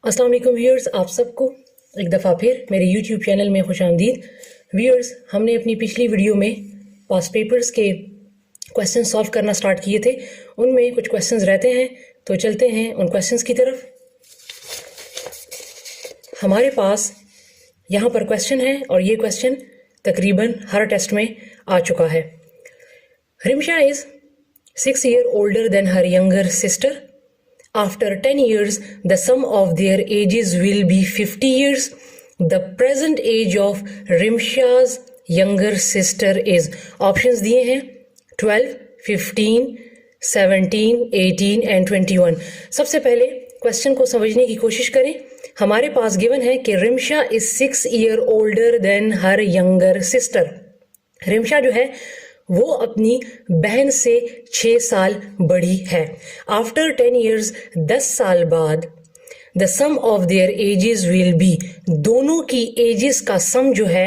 अस्सलाम वालेकुम व्यूअर्स, आप सबको एक दफ़ा फिर मेरे YouTube चैनल में खुशामदीद। व्यूअर्स, हमने अपनी पिछली वीडियो में पास्ट पेपर्स के क्वेश्चन सॉल्व करना स्टार्ट किए थे। उनमें कुछ क्वेश्चंस रहते हैं, तो चलते हैं उन क्वेश्चंस की तरफ। हमारे पास यहाँ पर क्वेश्चन है और ये क्वेश्चन तकरीबन हर टेस्ट में आ चुका है। Rimsha is 6 years older than her younger sister. After 10 years, the sum of their ages will be 50 years. The present age of Rimsha's younger sister is, options दिए हैं 12, 15, 17, 18 and 21. सबसे पहले क्वेश्चन को समझने की कोशिश करें। हमारे पास गिवन है कि Rimsha is 6 years older than her younger sister. Rimsha जो है वो अपनी बहन से 6 साल बड़ी है। आफ्टर 10 years, 10 साल बाद, the sum of their ages will be, दोनों की एजेस का सम जो है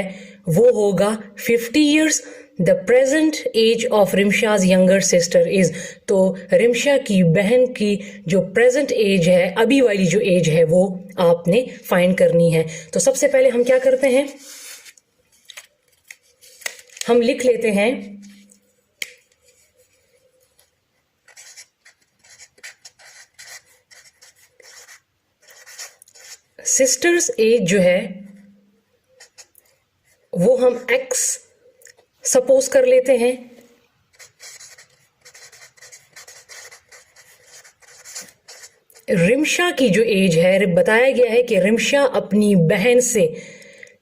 वो होगा 50 years. The present age of Rimsha's younger sister is, तो रिमशा की बहन की जो प्रेजेंट एज है, अभी वाली जो एज है, वो आपने फाइंड करनी है। तो सबसे पहले हम क्या करते हैं, हम लिख लेते हैं सिस्टर्स एज जो है वो हम x सपोज कर लेते हैं। रिमशा की जो एज है, बताया गया है कि रिमशा अपनी बहन से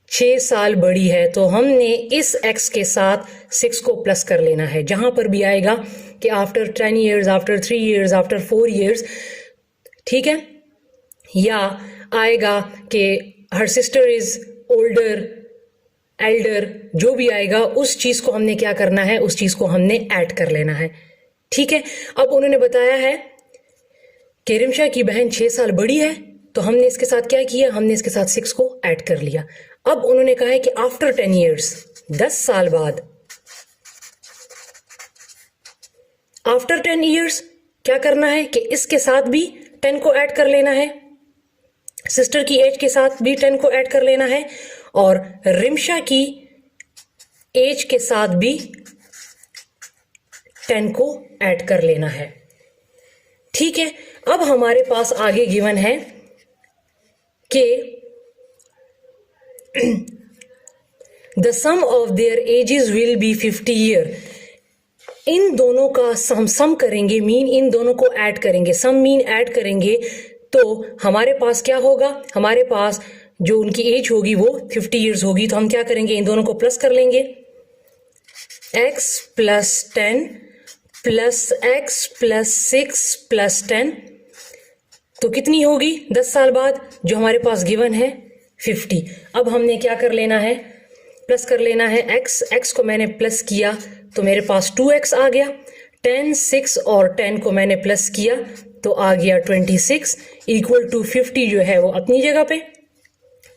6 साल बड़ी है, तो हमने इस x के साथ 6 को प्लस कर लेना है। जहां पर भी आएगा कि after 10 years, after 3 years, after 4 years, ठीक है, या आएगा कि her sister is older, Elder, जो भी आएगा उस चीज को हमने क्या करना है, उस चीज को हमने ऐड कर लेना है। ठीक है, अब उन्होंने बताया है कि रिमशा की बहन 6 साल बड़ी है, तो हमने इसके साथ क्या किया, हमने इसके साथ 6 को ऐड कर लिया। अब उन्होंने कहा है कि आफ्टर 10 years, 10 साल बाद, आफ्टर 10 years क्या करना है कि इसके साथ भी 10 को ऐड कर लेना है, सिस्टर की एज के साथ भी 10 को ऐड कर लेना है, और रिमशा की एज के साथ भी 10 को ऐड कर लेना है। ठीक है, अब हमारे पास आगे गिवन है कि the sum of their ages will be 50 years. इन दोनों का सम करेंगे, मीन इन दोनों को ऐड करेंगे, सम मीन ऐड करेंगे, तो हमारे पास क्या होगा, हमारे पास जो उनकी एज होगी वो 50 years होगी। तो हम क्या करेंगे, इन दोनों को प्लस कर लेंगे, x plus 10 plus x plus 6 plus 10, तो कितनी होगी 10 साल बाद, जो हमारे पास गिवन है 50। अब हमने क्या कर लेना है, प्लस कर लेना है x को मैंने प्लस किया तो मेरे पास 2x आ गया, 10, 6 और 10 को मैंने प्लस किया तो आ गया 26 इक्वल टू 50 जो है वो अपनी जगह पे।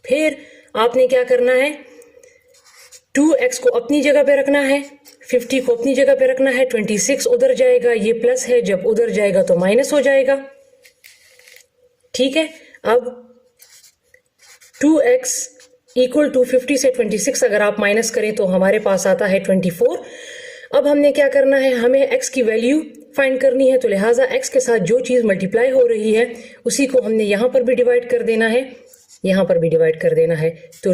फिर आपने क्या करना है, 2x को अपनी जगह पे रखना है, 50 को अपनी जगह पे रखना है, 26 उधर जाएगा, ये प्लस है, जब उधर जाएगा तो माइनस हो जाएगा। ठीक है, अब 2x इक्वल टू 50 से 26 अगर आप माइनस करें तो हमारे पास आता है 24। अब हमने क्या करना है, हमें x की वैल्यू फाइंड करनी है, तो लिहाजा x के साथ जो चीज मल्टीप्लाई हो रही है उसी को हमने यहां पर भी डिवाइड कर देना है, यहां पर भी डिवाइड कर देना है। तो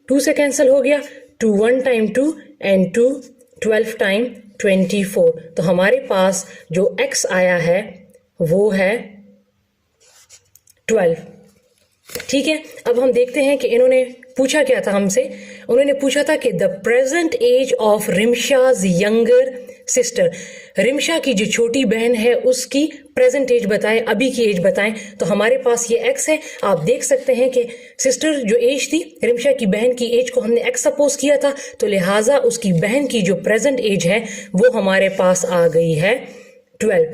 2 से कैंसिल हो गया, 2 1 टाइम 2 एंड 2 12 टाइम 24, तो हमारे पास जो x आया है वो है 12। ठीक है, अब हम देखते हैं कि इन्होंने पूछा क्या था हमसे, उन्होंने पूछा था कि the present age of Rimsha's younger sister, Rimsha की जो छोटी बहन है उसकी प्रेजेंट एज बताएं, अभी की एज बताएं। तो हमारे पास ये x है, आप देख सकते हैं कि सिस्टर जो एज थी, रिमशा की बहन की एज को हमने x सपोज किया था, तो लिहाजा उसकी बहन की जो प्रेजेंट एज है वो हमारे पास आ गई है 12।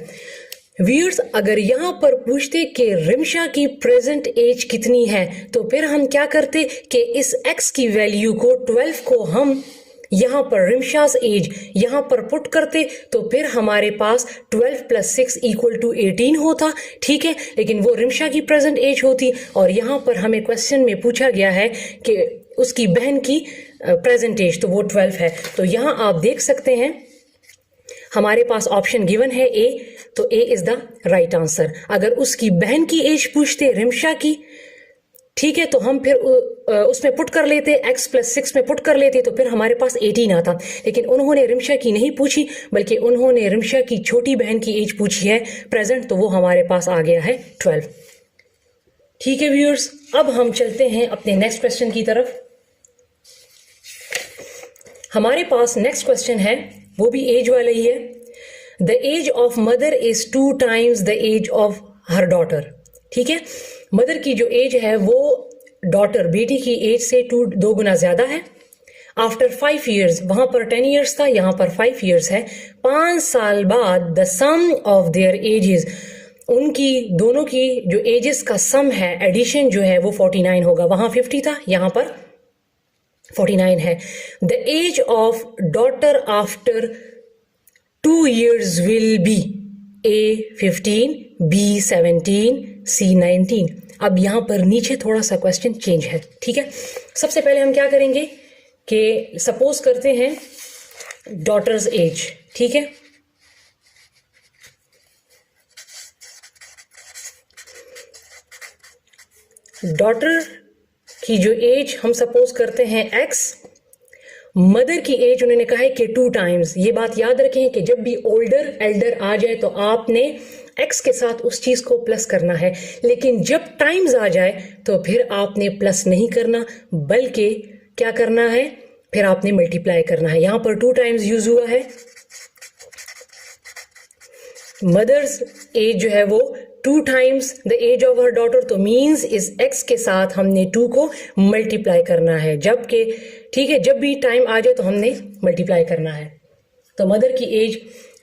व्यूअर्स, अगर यहां पर पूछते कि रिमशा की प्रेजेंट एज कितनी है, तो फिर हम क्या करते कि इस x की वैल्यू को 12 को हम यहाँ पर रिमशास एज यहाँ पर पुट करते तो फिर हमारे पास 12 + 6 = 18 होता, ठीक है, लेकिन वो रिमशा की प्रेजेंट एज होती और यहाँ पर हमें क्वेश्चन में पूछा गया है कि उसकी बहन की प्रेजेंट एज, तो वो 12 है। तो यहाँ आप देख सकते हैं हमारे पास ऑप्शन गिवन है ए, तो ए इज द राइट आंसर। अगर उसकी बहन की एज पूछते रिमशा की, ठीक है, तो हम फिर उसमें पुट कर लेते, x + 6 में पुट कर लेते तो फिर हमारे पास 18 आता, लेकिन उन्होंने रिमशा की नहीं पूछी बल्कि उन्होंने रिमशा की छोटी बहन की एज पूछी है प्रेजेंट, तो वो हमारे पास आ गया है 12। ठीक है व्यूअर्स, अब हम चलते हैं अपने नेक्स्ट क्वेश्चन की तरफ। हमारे पास नेक्स्ट क्वेश्चन है, वो भी एज वाला ही है। The age of mother is 2 times the age of her daughter. ठीक है, मदर की जो एज है वो डॉटर बेटी की एज से 2 गुना ज्यादा है। आफ्टर 5 years, वहां पर 10 years था, यहां पर 5 years है। 5 साल बाद the sum of their ages, उनकी दोनों की जो एजेस का सम है, एडिशन जो है वो 49 होगा। वहां 50 था, यहां पर 49 है। The age of daughter after 2 years will be A 15, B 17, C 19। अब यहां पर नीचे थोड़ा सा क्वेश्चन चेंज है, ठीक है। सबसे पहले हम क्या करेंगे कि सपोज करते हैं डॉटर्स एज, ठीक है। डॉटर की जो एज हम सपोज करते हैं x, मदर की एज उन्होंने कहा है कि 2 times। ये बात याद रखें कि जब भी ओल्डर एल्डर आ जाए तो आपने x के साथ उस चीज को प्लस करना है, लेकिन जब टाइम्स आ जाए तो फिर आपने प्लस नहीं करना बल्कि क्या करना है, फिर आपने मल्टीप्लाई करना है। यहां पर 2 times यूज हुआ है। मदर्स एज जो है वो 2 times the age of her daughter, तो मीन्स इस x के साथ हमने 2 को मल्टीप्लाई करना है, जबकि ठीक है जब भी टाइम आ जाए तो हमने मल्टीप्लाई करना है। तो मदर की एज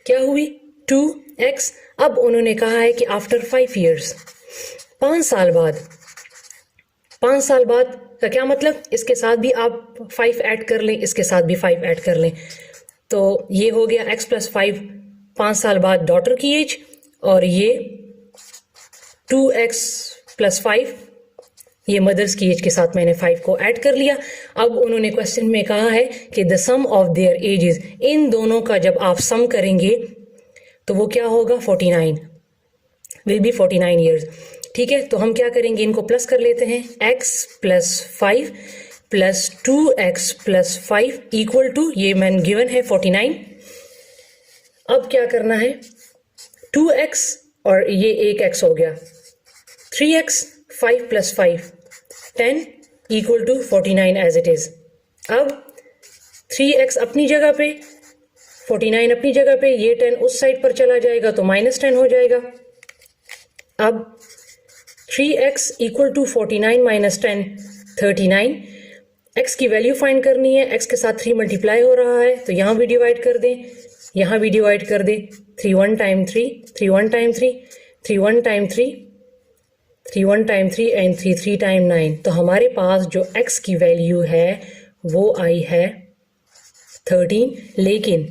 क्या हुई 2x। अब उन्होंने कहा है कि आफ्टर 5 years, 5 साल बाद। 5 साल बाद का क्या मतलब, इसके साथ भी आप 5 ऐड कर लें, इसके साथ भी 5 ऐड कर लें, तो ये हो गया x + 5। 5 साल बाद डॉटर की एज, और ये 2x + 5, ये मदर्स की एज के साथ मैंने 5 को ऐड कर लिया। अब उन्होंने क्वेश्चन में कहा है कि the sum of their ages, इन दोनों का जब आप सम करेंगे तो वो क्या होगा 49, विल बी 49 years। ठीक है, तो हम क्या करेंगे, इनको प्लस कर लेते हैं। x + 5 + 2x + 5 = ये मैंने गिवन है 49। अब क्या करना है, 2x और ये एक x हो गया, 3x, 5 + 5 10 = 49 एज इट इज। अब 3x अपनी जगह पे, 49 अपनी जगह पे, ये 10 उस साइड पर चला जाएगा तो -10 हो जाएगा। अब 3x = 49 - 10 39। x की वैल्यू फाइंड करनी है, x के साथ 3 मल्टीप्लाई हो रहा है तो यहां भी डिवाइड कर दें, यहां भी डिवाइड कर दें। 3 1 times 3, 3 1 times 3, 3 1 times 3, 3 1 times 3 and 3 3 times 9। तो हमारे पास जो x की वैल्यू है वो आई है 13। लेकिन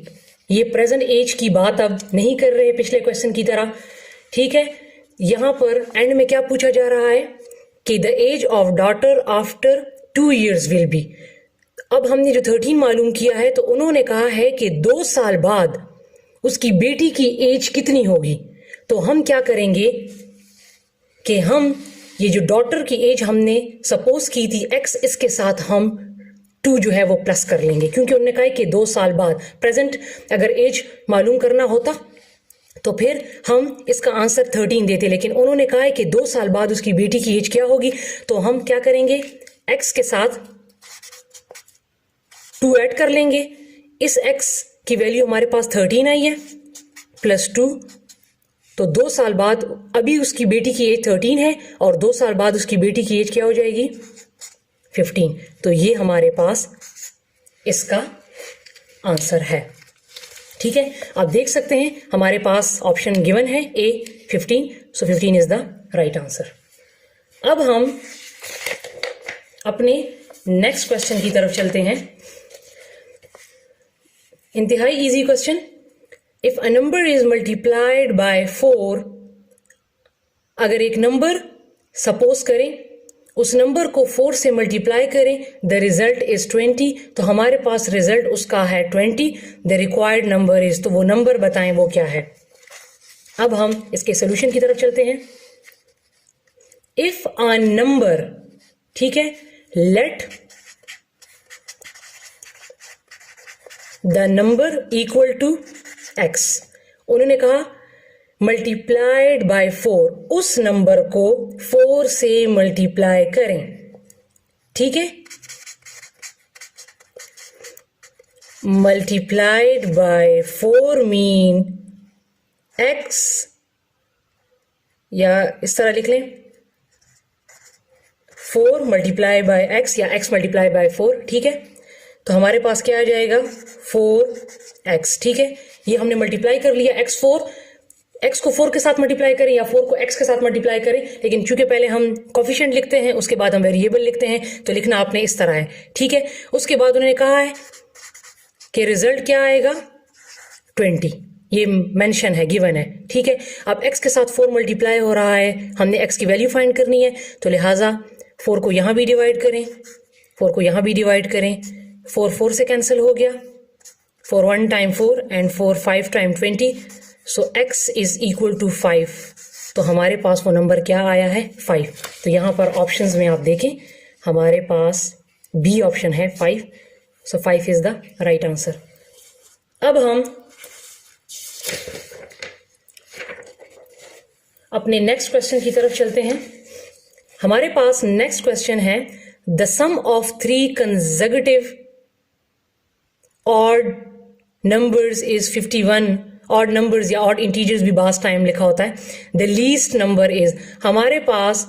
ये प्रेजेंट एज की बात अब नहीं कर रहे पिछले क्वेश्चन की तरह, ठीक है। यहां पर एंड में क्या पूछा जा रहा है कि the age of daughter after 2 years will be. अब हमने जो 13 मालूम किया है तो उन्होंने कहा है कि 2 साल बाद उसकी बेटी की एज कितनी होगी। तो हम क्या करेंगे कि हम ये जो डॉटर की एज हमने सपोज की थी x, इसके साथ हम 2 जो है वो प्लस कर लेंगे, क्योंकि उन्होंने कहा है कि 2 साल बाद। प्रेजेंट अगर एज मालूम करना होता तो फिर हम इसका आंसर 13 देते, लेकिन उन्होंने कहा है कि 2 साल बाद उसकी बेटी की एज क्या होगी। तो हम क्या करेंगे, x के साथ 2 ऐड कर लेंगे। इस x की वैल्यू हमारे पास 13 आई है +2, तो 2 साल बाद अभी उसकी बेटी की एज 13 है और 2 साल बाद उसकी बेटी की एज क्या हो जाएगी 15। तो ये हमारे पास इसका आंसर है, ठीक है। आप देख सकते हैं हमारे पास ऑप्शन गिवन है A 15, so 15 is the right answer. अब हम अपने नेक्स्ट क्वेश्चन की तरफ चलते हैं। इंतहाई easy question. If a number is multiplied by 4, अगर एक नंबर सपोज करें उस नंबर को 4 से मल्टीप्लाई करें, द रिजल्ट इज 20, तो हमारे पास रिजल्ट उसका है 20. द रिक्वायर्ड नंबर इज, तो वो नंबर बताएं वो क्या है. अब हम इसके सोल्यूशन की तरफ चलते हैं. इफ अ नंबर, ठीक है, let the number equal to x, उन्होंने कहा मल्टीप्लाइड बाय 4, उस नंबर को 4 से मल्टीप्लाई करें. ठीक है, मल्टीप्लाइड बाय 4 मीन x, या इस तरह लिख लें 4 मल्टीप्लाई बाय x या x मल्टीप्लाई बाय 4. ठीक है, तो हमारे पास क्या आ जाएगा 4x. ठीक है, ये हमने मल्टीप्लाई कर लिया. x को 4 के साथ मल्टीप्लाई करें या 4 को x के साथ मल्टीप्लाई करें, लेकिन चूंकि पहले हम कोफिशिएंट लिखते हैं उसके बाद हम वेरिएबल लिखते हैं, तो लिखना आपने इस तरह है. ठीक है, उसके बाद उन्होंने कहा है कि रिजल्ट क्या आएगा 20, ये मेंशन है, गिवन है. ठीक है, अब x के साथ 4 मल्टीप्लाई हो रहा है, हमने x की वैल्यू फाइंड करनी है, तो लिहाजा 4 को यहां भी डिवाइड करें, 4 को यहां भी डिवाइड करें. 4 4 से कैंसिल हो गया, 4 1 time 4 and 4 5 time 20, so x is equal to 5. तो हमारे पास वो नंबर क्या आया है 5. तो यहाँ पर ऑप्शंस में आप देखें हमारे पास बी ऑप्शन है 5. सो 5 इज द राइट आंसर. अब हम अपने नेक्स्ट क्वेश्चन की तरफ चलते हैं. हमारे पास नेक्स्ट क्वेश्चन है the sum of 3 consecutive odd numbers is 51. Odd numbers या ऑड इंटीजर्स भी बास टाइम लिखा होता है. द लीस्ट नंबर इज, हमारे पास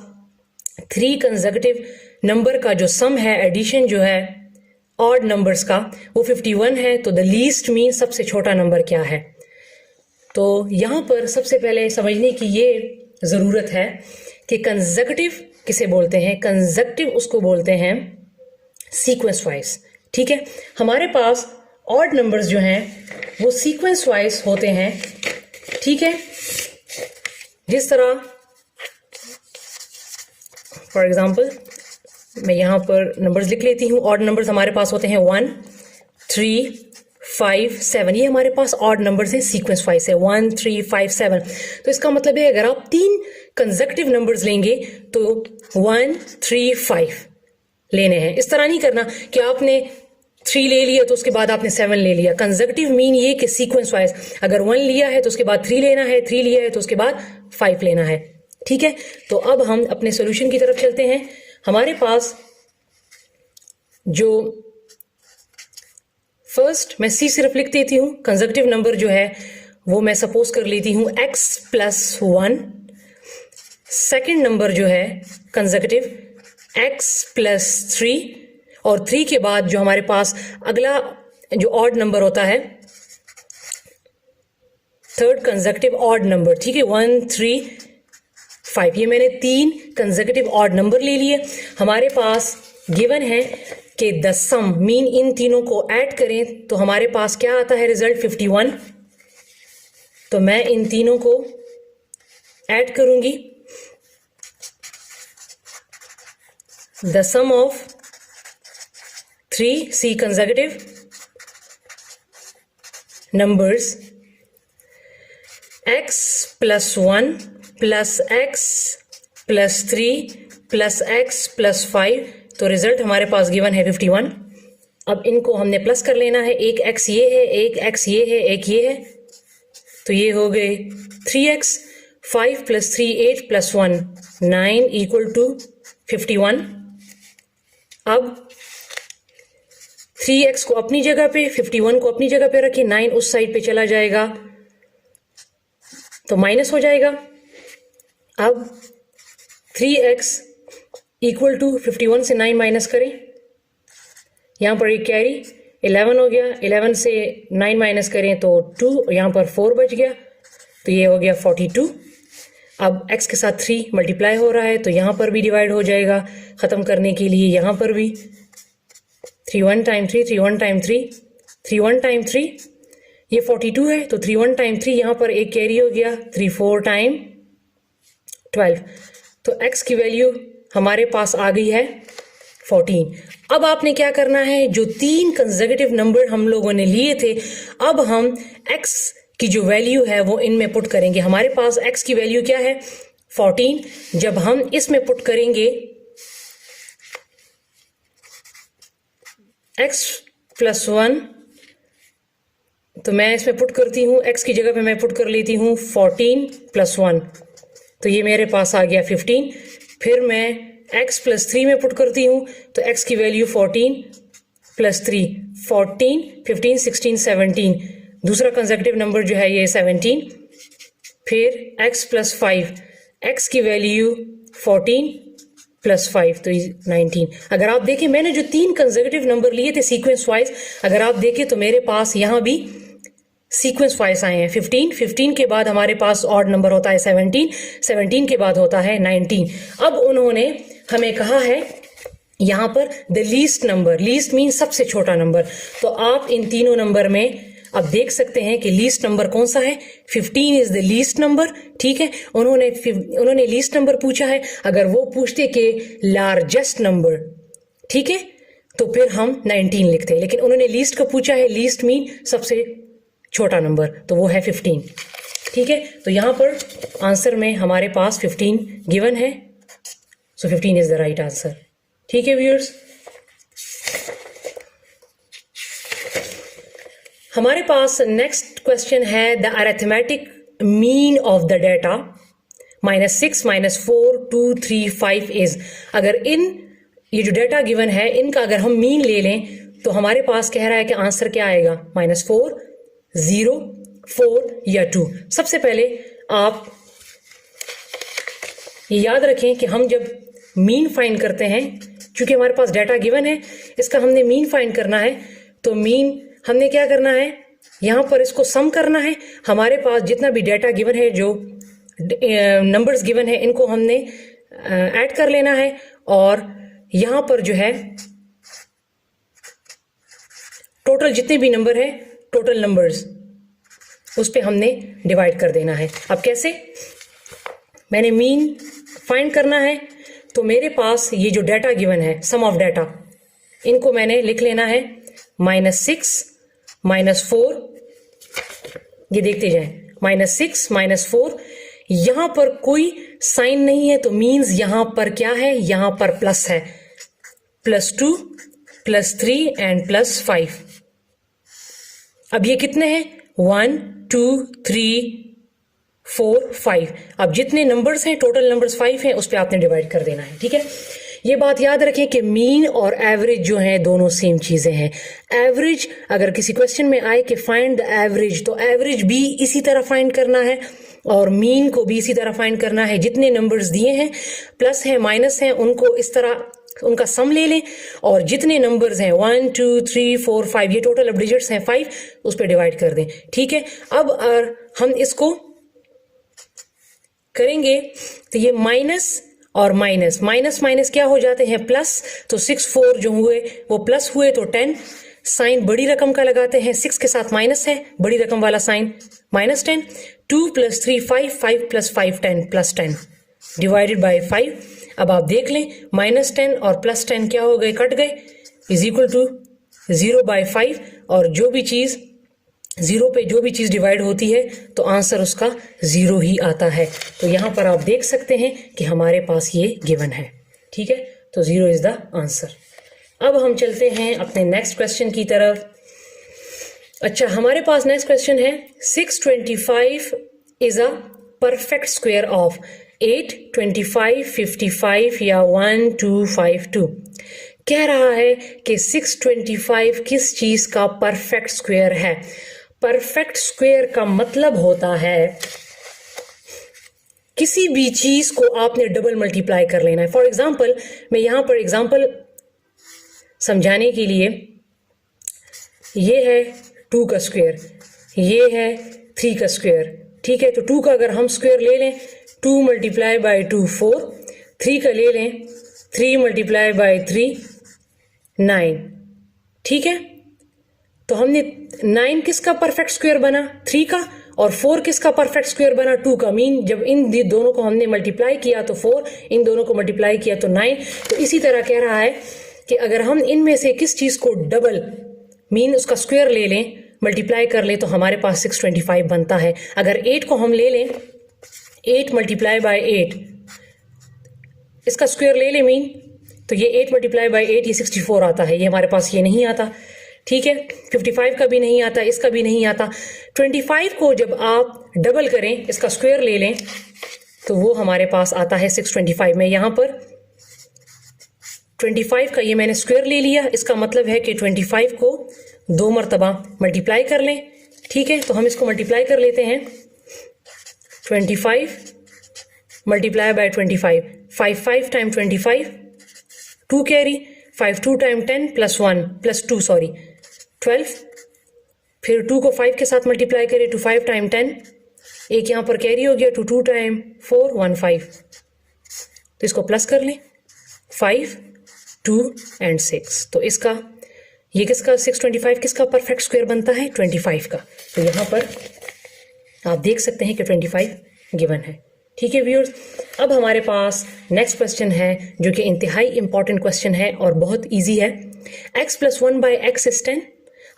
3 कंसेक्यूटिव नंबर का जो सम है, एडिशन जो है ऑड नंबर्स का, वो 51 है. तो द लीस्ट मीन सबसे छोटा नंबर क्या है. तो यहां पर सबसे पहले समझने की ये जरूरत है कि कंसेक्यूटिव किसे बोलते हैं. कंसेक्यूटिव उसको बोलते हैं सीक्वेंस वाइज. ठीक है, हमारे पास ऑड नंबर्स जो हैं वो सीक्वेंस वाइज होते हैं. ठीक है, जिस तरह फॉर एग्जांपल मैं यहां पर नंबर्स लिख लेती हूं. ऑड नंबर्स हमारे पास होते हैं 1 3 5 7. ये हमारे पास ऑड नंबर्स हैं, सीक्वेंस वाइज है 1 3 5 7. तो इसका मतलब है अगर आप 3 कंसेक्यूटिव नंबर्स लेंगे तो 1 3 5 लेने हैं. इस तरह नहीं करना कि आपने 3 ले लिया तो उसके बाद आपने 7 ले लिया. कंसेक्यूटिव मीन ये कि सीक्वेंस वाइज, अगर 1 लिया है तो उसके बाद 3 लेना है, 3 लिया है तो उसके बाद 5 लेना है. ठीक है, तो अब हम अपने सॉल्यूशन की तरफ चलते हैं. हमारे पास जो फर्स्ट मैं सी सिर्फ लिख देती हूं. कंसेक्यूटिव नंबर जो है वो मैं सपोज कर लेती हूं x + 1. सेकेंड नंबर जो है कंसेक्यूटिव x + 3, और 3 के बाद जो हमारे पास अगला जो ऑड नंबर होता है, थर्ड कंसेक्यूटिव ऑड नंबर. ठीक है, 1 3 5. ये मैंने 3 कंसेक्यूटिव ऑड नंबर ले लिए. हमारे पास गिवन है कि द सम मीन इन तीनों को ऐड करें तो हमारे पास क्या आता है रिजल्ट 51. तो मैं इन तीनों को ऐड करूंगी. The sum of 3 C consecutive numbers x + 1 + x + 3 + x + 5. तो रिजल्ट हमारे पास गिवन है 51. अब इनको हमने प्लस कर लेना है. एक x ये है, एक x ये है, एक ये है, तो ये हो गए 3x. 5 + 3 8 + 1 9 = 51. अब 3x को अपनी जगह पे, 51 को अपनी जगह पे रखें, 9 उस साइड पे चला जाएगा तो माइनस हो जाएगा. अब 3x = 51 से 9 माइनस करें, यहां पर एक कैरी 11 हो गया. 11 से 9 माइनस करें तो 2, यहां पर 4 बच गया, तो ये हो गया 42. अब x के साथ 3 मल्टीप्लाई हो रहा है तो यहां पर भी डिवाइड हो जाएगा. खत्म करने के लिए यहां पर भी 3 1 टाइम 3 3 1 टाइम 3 3 1 टाइम 3, ये 42 है तो 3 1 टाइम 3, यहाँ पर एक कैरी हो गया 3 4 टाइम 12, तो x की वैल्यू हमारे पास आ गई है 14। अब आपने क्या करना है, जो 3 कंसेक्यूटिव नंबर हम लोगों ने लिए थे, अब हम x की जो वैल्यू है वो इनमें पुट करेंगे। हमारे पास x की वैल्यू क्या है 14, जब हम इसमें पुट करेंगे x + 1, तो मैं इसमें पुट करती हूँ, x की जगह पे मैं पुट कर लेती हूँ 14 + 1, तो ये मेरे पास आ गया 15। फिर मैं x + 3 में पुट करती हूँ, तो x की वैल्यू 14 + 3 14 15 16 17, दूसरा कंसेक्यूटिव नंबर जो है ये 17। फिर x + 5, x की वैल्यू 14 + 5 तो 19। अगर आप देखें मैंने जो 3 कंसेक्यूटिव नंबर लिए थे सीक्वेंस वाइज, अगर आप देखें तो मेरे पास यहाँ भी सीक्वेंस वाइज आए हैं। 15 15 के बाद हमारे पास ऑड नंबर होता है 17, 17 के बाद होता है 19। अब उन्होंने हमें कहा है यहाँ पर the least number, least mean सबसे छोटा नंबर, तो आप इन तीनों नंबर में अब देख सकते हैं कि लीस्ट नंबर कौन सा है, 15 इज द लीस्ट नंबर। ठीक है, उन्होंने लीस्ट नंबर पूछा है। अगर वो पूछते कि लार्जेस्ट नंबर, ठीक है, तो फिर हम 19 लिखते हैं, लेकिन उन्होंने लीस्ट का पूछा है, लीस्ट मीन सबसे छोटा नंबर, तो वो है 15। ठीक है, तो यहां पर आंसर में हमारे पास 15 गिवन है, सो 15 इज द राइट आंसर। ठीक है व्यूअर्स, हमारे पास नेक्स्ट क्वेश्चन है the arithmetic mean of the data -6 -4 2 3 5 is. अगर ये जो डेटा गिवन है इनका अगर हम मीन ले लें तो हमारे पास कह रहा है कि आंसर क्या आएगा, -4 0 4 या 2। सबसे पहले आप ये याद रखें कि हम जब मीन फाइंड करते हैं, क्योंकि हमारे पास डाटा गिवन है, इसका हमने मीन फाइंड करना है, तो मीन हमने क्या करना है, यहाँ पर इसको सम करना है। हमारे पास जितना भी डाटा गिवन है, जो नंबर्स गिवन है, इनको हमने ऐड कर लेना है, और यहाँ पर जो है टोटल जितने भी नंबर है, टोटल नंबर्स, उस पे हमने डिवाइड कर देना है। अब कैसे, मैंने मीन फाइंड करना है, तो मेरे पास ये जो डाटा गिवन है, सम ऑफ डाटा, इनको मैंने लिख लेना है -6 -4, ये देखते जाएं, -6 -4, यहां पर कोई साइन नहीं है, तो मीन्स यहां पर क्या है, यहां पर प्लस है, +2 +3 एंड +5। अब ये कितने हैं, 1 2 3 4 5। अब जितने नंबर्स हैं, टोटल नंबर्स 5 हैं, उस पर आपने डिवाइड कर देना है। ठीक है, ये बात याद रखें कि मीन और एवरेज जो है दोनों सेम चीजें हैं। एवरेज, अगर किसी क्वेश्चन में आए कि फाइंड द एवरेज, तो एवरेज भी इसी तरह फाइंड करना है और मीन को भी इसी तरह फाइंड करना है। जितने नंबर्स दिए हैं, प्लस हैं माइनस हैं, उनको इस तरह उनका सम ले लें, और जितने नंबर्स हैं 1 2 3 4 5, ये टोटल अब डिजिट्स हैं 5, उस पर डिवाइड कर दें। ठीक है, अब हम इसको करेंगे तो ये माइनस और माइनस माइनस माइनस क्या हो जाते हैं, प्लस, तो 6 4 जो हुए वो प्लस हुए, तो 10, साइन बड़ी रकम का लगाते हैं, 6 के साथ माइनस है, बड़ी रकम वाला साइन, -10, 2 + 3 5 5 + 5 10 +10 डिवाइडेड बाय 5। अब आप देख लें, -10 और +10 क्या हो गए, कट गए, इज इक्वल टू 0/5, और जो भी चीज 0 पे जो भी चीज डिवाइड होती है तो आंसर उसका 0 ही आता है। तो यहां पर आप देख सकते हैं कि हमारे पास ये गिवन है। ठीक है, तो 0 इज द आंसर। अब हम चलते हैं अपने नेक्स्ट क्वेश्चन की तरफ। अच्छा, हमारे पास नेक्स्ट क्वेश्चन है, 625 is a perfect square of 8 25 55 या 1 2 5 2। कह रहा है कि 625 किस चीज का परफेक्ट स्क्वायर है। परफेक्ट स्क्वायर का मतलब होता है किसी भी चीज को आपने डबल मल्टीप्लाई कर लेना है। फॉर एग्जाम्पल, मैं यहां पर एग्जाम्पल समझाने के लिए, ये है 2 का स्क्वायर, ये है 3 का स्क्वायर। ठीक है, तो 2 का अगर हम स्क्वायर ले लें, 2 × 2 4, 3 का ले लें, 3 × 3 9। ठीक है, तो हमने 9 किसका परफेक्ट स्क्वायर बना, 3 का, और 4 किसका परफेक्ट स्क्वायर बना, 2 का। मीन जब इन दोनों को हमने मल्टीप्लाई किया तो 4, इन दोनों को मल्टीप्लाई किया तो 9। तो इसी तरह कह रहा है कि अगर हम इनमें से किस चीज को डबल मीन उसका स्क्वायर ले लें, मल्टीप्लाई कर लें, तो हमारे पास 625 बनता है। अगर 8 को हम ले लें, 8 मल्टीप्लाई बाय 8 इसका स्क्वायर ले लें मीन, तो ये 8 मल्टीप्लाई बाय 8 ये 64 आता है। ये हमारे पास ये नहीं आता, ठीक है। 55 का भी नहीं आता, इसका भी नहीं आता। 25 को जब आप डबल करें, इसका स्क्वायर ले लें, तो वो हमारे पास आता है 625 में। यहां पर 25 का ये मैंने स्क्वायर ले लिया, इसका मतलब है कि 25 को 2 मरतबा मल्टीप्लाई कर लें, ठीक है। तो हम इसको मल्टीप्लाई कर लेते हैं। 25 multiply by 25, 5 time 25, 2 carry, 5 2 time 10 plus 1 plus 2 sorry 12, फिर 2 को 5 के साथ मल्टीप्लाई करें तो 5 टाइम 10, एक यहाँ पर कैरी हो गया, 2 टाइम 4 15। तो इसको प्लस कर लें, 5 2 एंड 6। तो इसका ये किसका 625 किसका परफेक्ट स्क्वायर बनता है, 25 का। तो यहाँ पर आप देख सकते हैं कि 25 गिवन है, ठीक है व्यूअर्स। अब हमारे पास नेक्स्ट क्वेश्चन है जो कि इंतहाई इंपॉर्टेंट क्वेश्चन है और बहुत इजी है। x plus 1 by x is 10।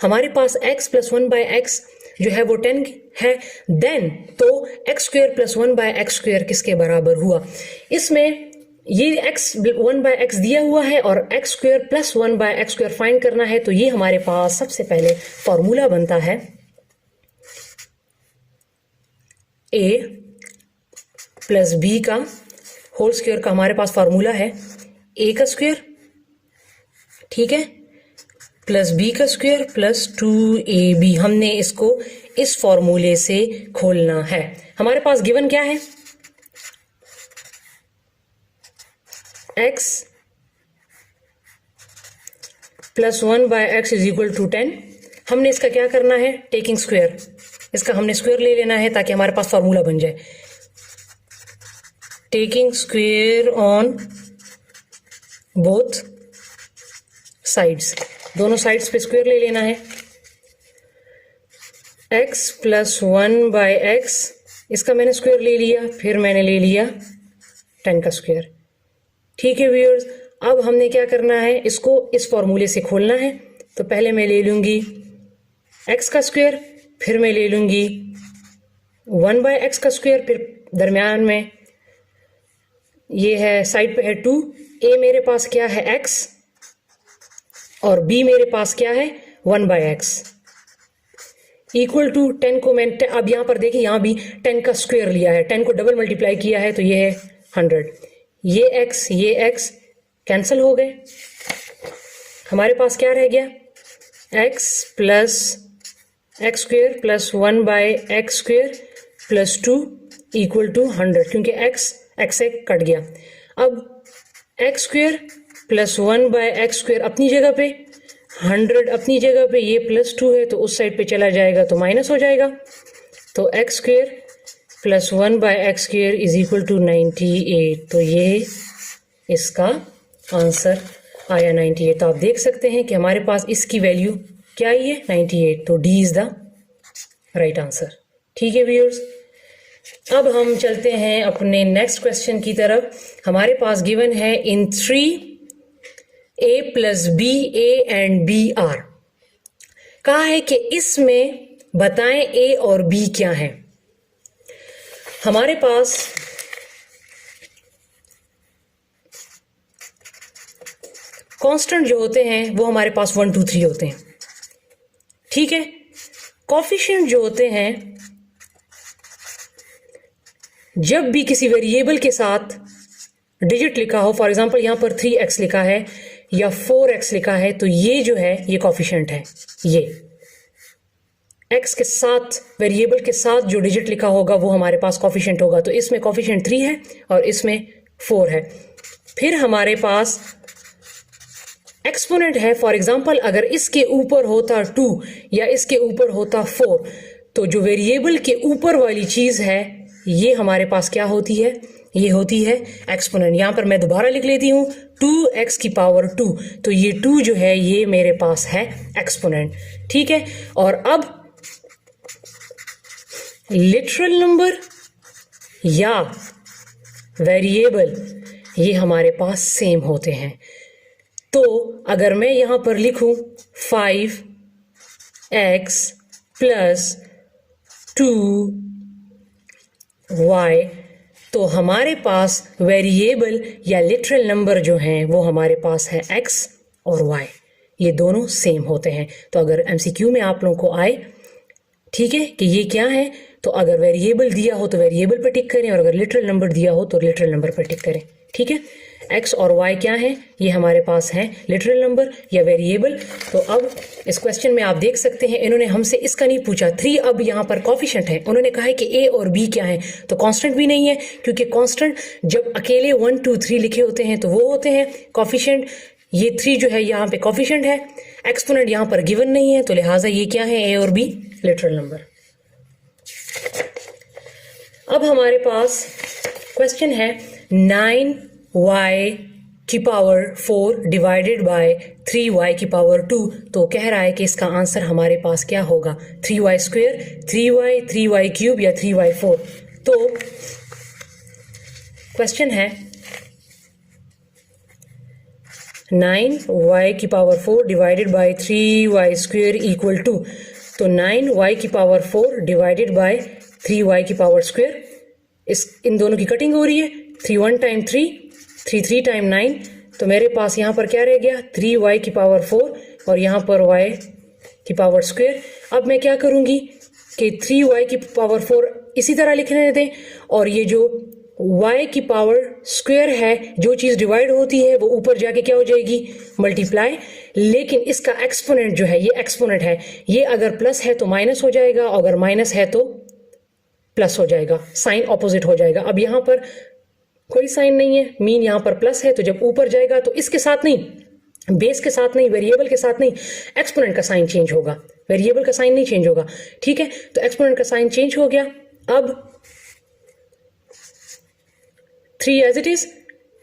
हमारे पास x प्लस 1 बाई एक्स जो है वो 10 है। देन तो x square plus 1 by x square किसके बराबर हुआ। इसमें ये x 1 बाय एक्स दिया हुआ है और x square plus 1 by x square find करना है। तो ये हमारे पास सबसे पहले फॉर्मूला बनता है a प्लस बी का होल स्क्वायर का हमारे पास फॉर्मूला है a का स्क्वायर, ठीक है, प्लस बी का स्क्वायर प्लस 2ab। हमने इसको इस फॉर्मूले से खोलना है। हमारे पास गिवन क्या है, x plus 1 by x is equal to 10। हमने इसका क्या करना है, टेकिंग स्क्वायर, इसका हमने स्क्वायर ले लेना है ताकि हमारे पास फॉर्मूला बन जाए। Taking square on both sides, दोनों साइड्स पे स्क्वायर ले लेना है। x प्लस 1 बाय एक्स, इसका मैंने स्क्वायर ले लिया, फिर मैंने ले लिया 10 का स्क्वायर, ठीक है व्यूअर्स। अब हमने क्या करना है, इसको इस फॉर्मूले से खोलना है। तो पहले मैं ले लूंगी x का स्क्वायर, फिर मैं ले लूंगी 1 बाय एक्स का स्क्वायर, फिर दरमियान में ये है, साइड पे है 2। a मेरे पास क्या है x और b मेरे पास क्या है 1 बाय एक्स इक्वल टू 10 को मैंने अब यहां पर देखिए, यहां भी 10 का स्क्वायर लिया है, 10 को डबल मल्टीप्लाई किया है, तो ये है 100। ये x कैंसिल हो गए। हमारे पास क्या रह गया, x plus x square plus 1 by x square plus 2 equal to 100, क्योंकि x से कट गया। अब x square plus 1 by x square अपनी जगह पे, 100 अपनी जगह पे, ये प्लस 2 है तो उस साइड पे चला जाएगा तो माइनस हो जाएगा। तो x square plus 1 by x square is equal to 98। तो ये इसका आंसर आया 98। तो आप देख सकते हैं कि हमारे पास इसकी वैल्यू क्या आई है 98। तो D is the right answer, ठीक है व्यूअर्स। अब हम चलते हैं अपने नेक्स्ट क्वेश्चन की तरफ। हमारे पास गिवन है इन 3a plus B A and B are, कहा है कि इसमें बताएं a और b क्या है। हमारे पास कांस्टेंट जो होते हैं वो हमारे पास 1 2 3 होते हैं, ठीक है। कोफिशिएंट जो होते हैं, जब भी किसी वेरिएबल के साथ डिजिट लिखा हो, फॉर एग्जांपल यहां पर 3x लिखा है या 4x लिखा है, तो ये जो है ये कोफिशिएंट है। ये x के साथ वेरिएबल के साथ जो डिजिट लिखा होगा वो हमारे पास कोफिशिएंट होगा। तो इसमें कोफिशिएंट 3 है और इसमें 4 है। फिर हमारे पास एक्सपोनेंट है, फॉर एग्जांपल अगर इसके ऊपर होता 2 या इसके ऊपर होता 4, तो जो वेरिएबल के ऊपर वाली चीज है ये हमारे पास क्या होती है, ये होती है एक्सपोनेंट। यहां पर मैं दोबारा लिख लेती हूं 2x की पावर 2, तो ये 2 जो है ये मेरे पास है एक्सपोनेंट। ठीक है, और अब लिटरल नंबर या वेरिएबल ये हमारे पास सेम होते हैं। तो अगर मैं यहां पर लिखूं 5x प्लस 2y, तो हमारे पास वेरिएबल या लिटरल नंबर जो हैं वो हमारे पास है x और y, ये दोनों सेम होते हैं। तो अगर MCQ में आप लोगों को आए, ठीक है, कि ये क्या है, तो अगर वेरिएबल दिया हो तो वेरिएबल पर टिक करें, और अगर लिटरल नंबर दिया हो तो लिटरल नंबर पर टिक करें। ठीक है, x और y क्या है, ये हमारे पास है लिटरल नंबर या वेरिएबल। तो अब इस क्वेश्चन में आप देख सकते हैं इन्होंने हमसे इसका नहीं पूछा। 3 अब यहाँ पर कॉफिशेंट है, उन्होंने कहा है कि a और b क्या है, तो कांस्टेंट भी नहीं है, क्योंकि कांस्टेंट जब अकेले 1 2 3 लिखे होते हैं तो वो होते हैं कॉफिशेंट। ये 3 जो है यहाँ पे कॉफिशेंट है, एक्सपोनेंट यहाँ पर गिवन नहीं है, तो लिहाजा ये क्या है, a और b लिटरल नंबर। अब हमारे पास क्वेश्चन है 9y की पावर 4 डिवाइडेड बाय 3y की पावर 2, तो कह रहा है कि इसका आंसर हमारे पास क्या होगा, 3y स्क्वायर, 3y क्यूब या 3y4। तो क्वेश्चन है 9y की power 4 divided by 3y square equal to, तो 9y की पावर 4 डिवाइडेड बाय 3y की पावर स्क्वायर, इन दोनों की कटिंग हो रही है, 3 1 टाइम 3, 3 3 टाइम 9, तो मेरे पास यहाँ पर क्या रह गया, 3y की पावर 4 और यहाँ पर y की पावर स्क्वायर। अब मैं क्या करूँगी कि 3y की पावर 4 इसी तरह लिखने दें, और ये जो y की पावर स्क्वायर है, जो चीज़ डिवाइड होती है वो ऊपर जाके क्या हो जाएगी, मल्टीप्लाई। लेकिन इसका एक्सपोनेंट जो है, ये एक्सपोनेंट है, ये अगर प्लस है तो माइनस हो जाएगा, अगर माइनस है तो प्लस हो जाएगा, साइन ऑपोजिट हो जाएगा। अब यहाँ पर कोई साइन नहीं है, मीन यहाँ पर प्लस है, तो जब ऊपर जाएगा तो इसके साथ नहीं, बेस के साथ नहीं, वेरिएबल के साथ नहीं, एक्सपोनेंट का साइन चेंज होगा, वेरिएबल का साइन नहीं चेंज होगा। ठीक है, तो एक्सपोनेंट का साइन चेंज हो गया। अब 3 एज इट इज,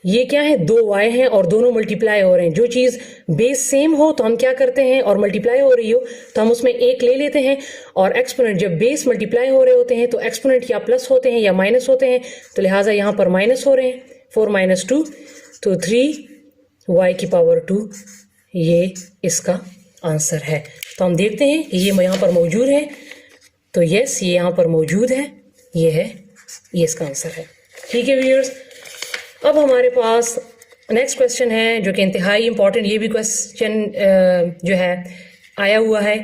ये क्या है, 2y हैं और दोनों मल्टीप्लाई हो रहे हैं। जो चीज़ बेस सेम हो तो हम क्या करते हैं, और मल्टीप्लाई हो रही हो तो हम उसमें एक ले लेते हैं, और एक्सपोनेंट जब बेस मल्टीप्लाई हो रहे होते हैं तो एक्सपोनेंट या प्लस होते हैं या माइनस होते हैं, तो लिहाजा यहाँ पर माइनस हो रहे हैं, 4 माइनस 2, तो 3y की पावर 2 ये इसका आंसर है। तो हम देखते हैं कि ये यहाँ पर मौजूद है, तो यस ये यहाँ पर मौजूद है, ये है, ये इसका आंसर है। ठीक है व्यूअर्स, अब हमारे पास नेक्स्ट क्वेश्चन है जो कि इंतहाई इम्पॉर्टेंट, ये भी क्वेश्चन जो है आया हुआ है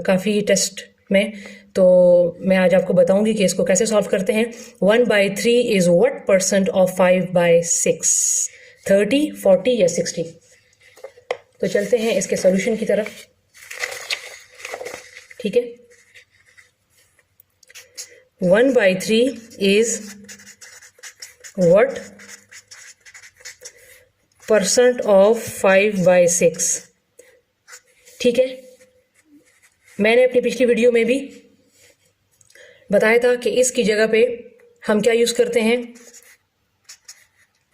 काफ़ी टेस्ट में, तो मैं आज आपको बताऊंगी कि इसको कैसे सॉल्व करते हैं। 1/3 इज़ व्हाट परसेंट ऑफ 5/6, 30, 40 या 60। तो चलते हैं इसके सॉल्यूशन की तरफ। ठीक है, 1/3 इज़ व्हाट परसेंट ऑफ 5/6। ठीक है, मैंने अपनी पिछली वीडियो में भी बताया था कि इसकी जगह पे हम क्या यूज करते हैं,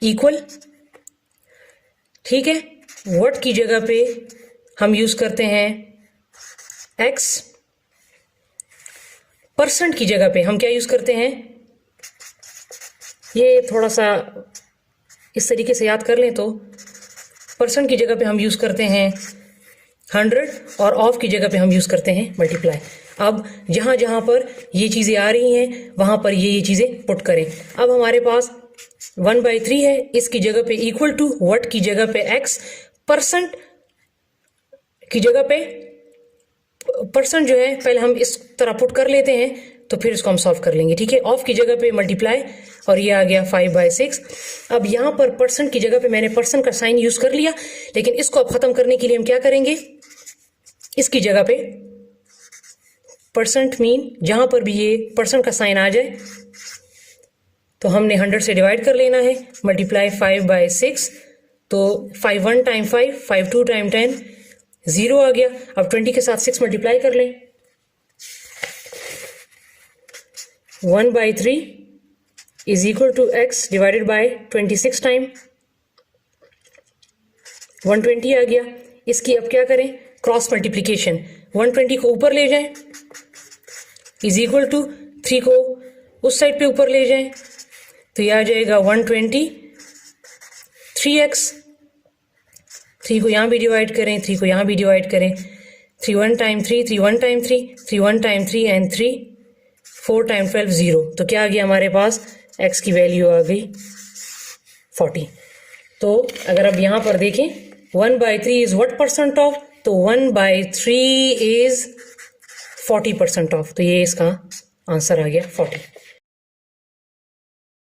इक्वल। ठीक है, व्हाट की जगह पे हम यूज करते हैं एक्स, परसेंट की जगह पे हम क्या यूज करते हैं, ये थोड़ा सा इस तरीके से याद कर लें तो परसेंट की जगह पे हम यूज़ करते हैं 100 और ऑफ की जगह पे हम यूज़ करते हैं मल्टीप्लाई। अब जहाँ जहाँ पर ये चीज़ें आ रही हैं वहाँ पर ये चीज़ें पुट करें। अब हमारे पास 1/3 है, इसकी जगह पे इक्वल टू, व्हाट की जगह पे एक्स, परसेंट की जगह पे परसेंट जो है पहले हम इस तरह पुट कर लेते हैं, तो फिर इसको हम सॉल्व कर लेंगे। ठीक है, ऑफ की जगह पे मल्टीप्लाई और ये आ गया 5/6। अब यहाँ पर परसेंट की जगह पे मैंने परसेंट का साइन यूज कर लिया, लेकिन इसको अब खत्म करने के लिए हम क्या करेंगे, इसकी जगह पे परसेंट मीन जहां पर भी ये परसेंट का साइन आ जाए तो हमने 100 से डिवाइड कर लेना है, मल्टीप्लाई 5/6, तो 5 1 टाइम 5, 5 2 टाइम 10, 0 आ गया। अब 20 के साथ 6 मल्टीप्लाई कर लें, 1/3 is equal to x divided by 26 time 120 आ गया। इसकी अब क्या करें, क्रॉस मल्टीप्लीकेशन, 120 को ऊपर ले जाएं इज इक्वल टू 3 को उस साइड पे ऊपर ले जाएं, तो ये आ जाएगा 120 3x। 3 को यहाँ भी डिवाइड करें, 3 को यहाँ भी डिवाइड करें, 3 1 time 3, 3 1 time 3, 3 1 time 3 and 3 4 time 12 0। तो क्या आ गया हमारे पास, x की वैल्यू आ गई 40। तो अगर अब यहाँ पर देखें 1/3 इज व्हाट परसेंट ऑफ, तो 1/3 इज 40% ऑफ। तो ये इसका आंसर आ गया 40।